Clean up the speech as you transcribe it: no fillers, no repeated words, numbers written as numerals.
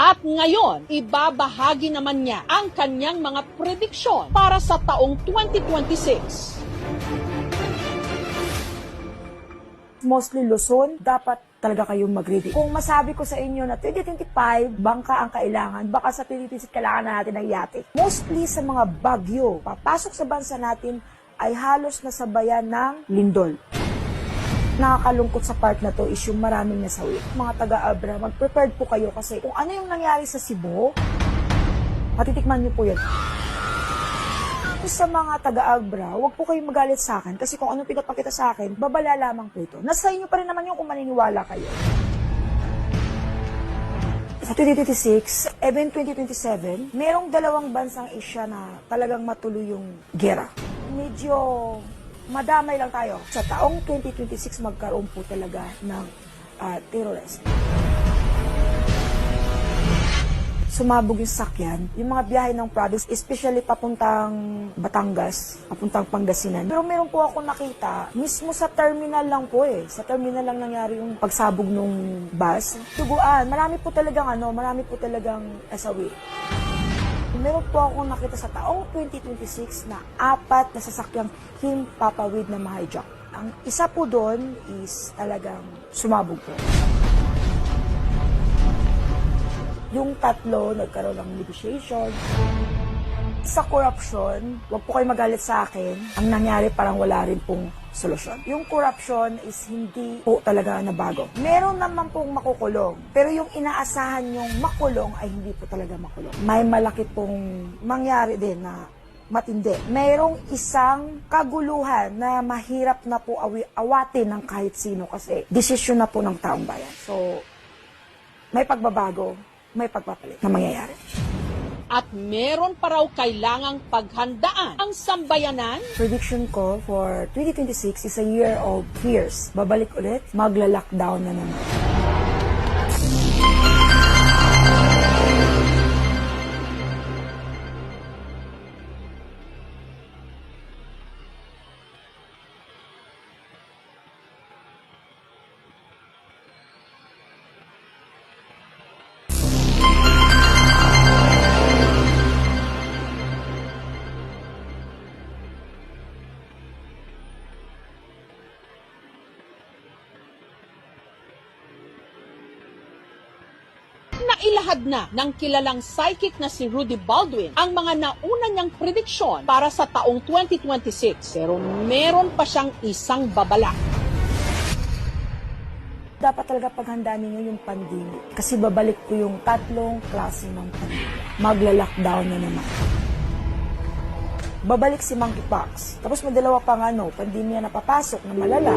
At ngayon, ibabahagi naman niya ang kanyang mga prediksyon para sa taong 2026. Mostly Luzon, dapat talaga kayong mag-ready. Kung masabi ko sa inyo na 2025, bangka ang kailangan, baka sa 2026 kailangan na natin ng yate. Mostly sa mga bagyo, papasok sa bansa natin ay halos nasabayan ng lindol. Nakakalungkot sa part na to is yung maraming nasawi. Mga taga-Abra, mag-prepared po kayo kasi kung ano yung nangyari sa Cebu, matitikman niyo po yun. Sa mga taga-Abra, huwag po kayong magalit sa akin kasi kung ano pinapakita sa akin, babala lamang po ito. Nasa inyo pa rin naman yung kung maniniwala kayo. Sa 2026, even 2027, merong dalawang bansang Asia na talagang matuloy yung gera. Medyo madamay lang tayo. Sa taong 2026, magkaroon po talaga ng terrorist. Sumabog yung sakyan, yung mga biyahe ng products, especially papuntang Batangas, papuntang Pangasinan. Pero meron po ako nakita, mismo sa terminal lang po Sa terminal lang nangyari yung pagsabog ng bus. Tuguan, marami po talagang asawi. Meron po ako nakita sa taong 2026 na 4 na sasakyang himpapawid na ma-hijack. Ang isa po doon is talagang sumabog po. Yung 3, nagkaroon ng negotiation. Sa corruption, wag po kayo magalit sa akin. Ang nangyari parang wala rin pong solusyon. Yung corruption is hindi po talaga nabago. Meron naman pong makukulong. Pero yung inaasahan yung makulong ay hindi po talaga makulong. May malaki pong mangyari din na matindi. Mayroong isang kaguluhan na mahirap na po awatin ng kahit sino kasi desisyon na po ng taong bayan. So, may pagbabago, may pagpapalit na mangyayari. At meron pa raw kailangang paghandaan ang sambayanan. Prediction ko for 2026 is a year of fears. Babalik ulit, magla-lockdown na naman. Nailahad na ng kilalang psychic na si Rudy Baldwin ang mga nauna niyang prediksyon para sa taong 2026. Pero meron pa siyang isang babala. Dapat talaga paghandaan ninyo yung pandemic. Kasi babalik po yung 3 klase ng pandemic. Magla-lockdown na naman. Babalik si monkeypox. Tapos may 2 pang pandemya na papasok na malala.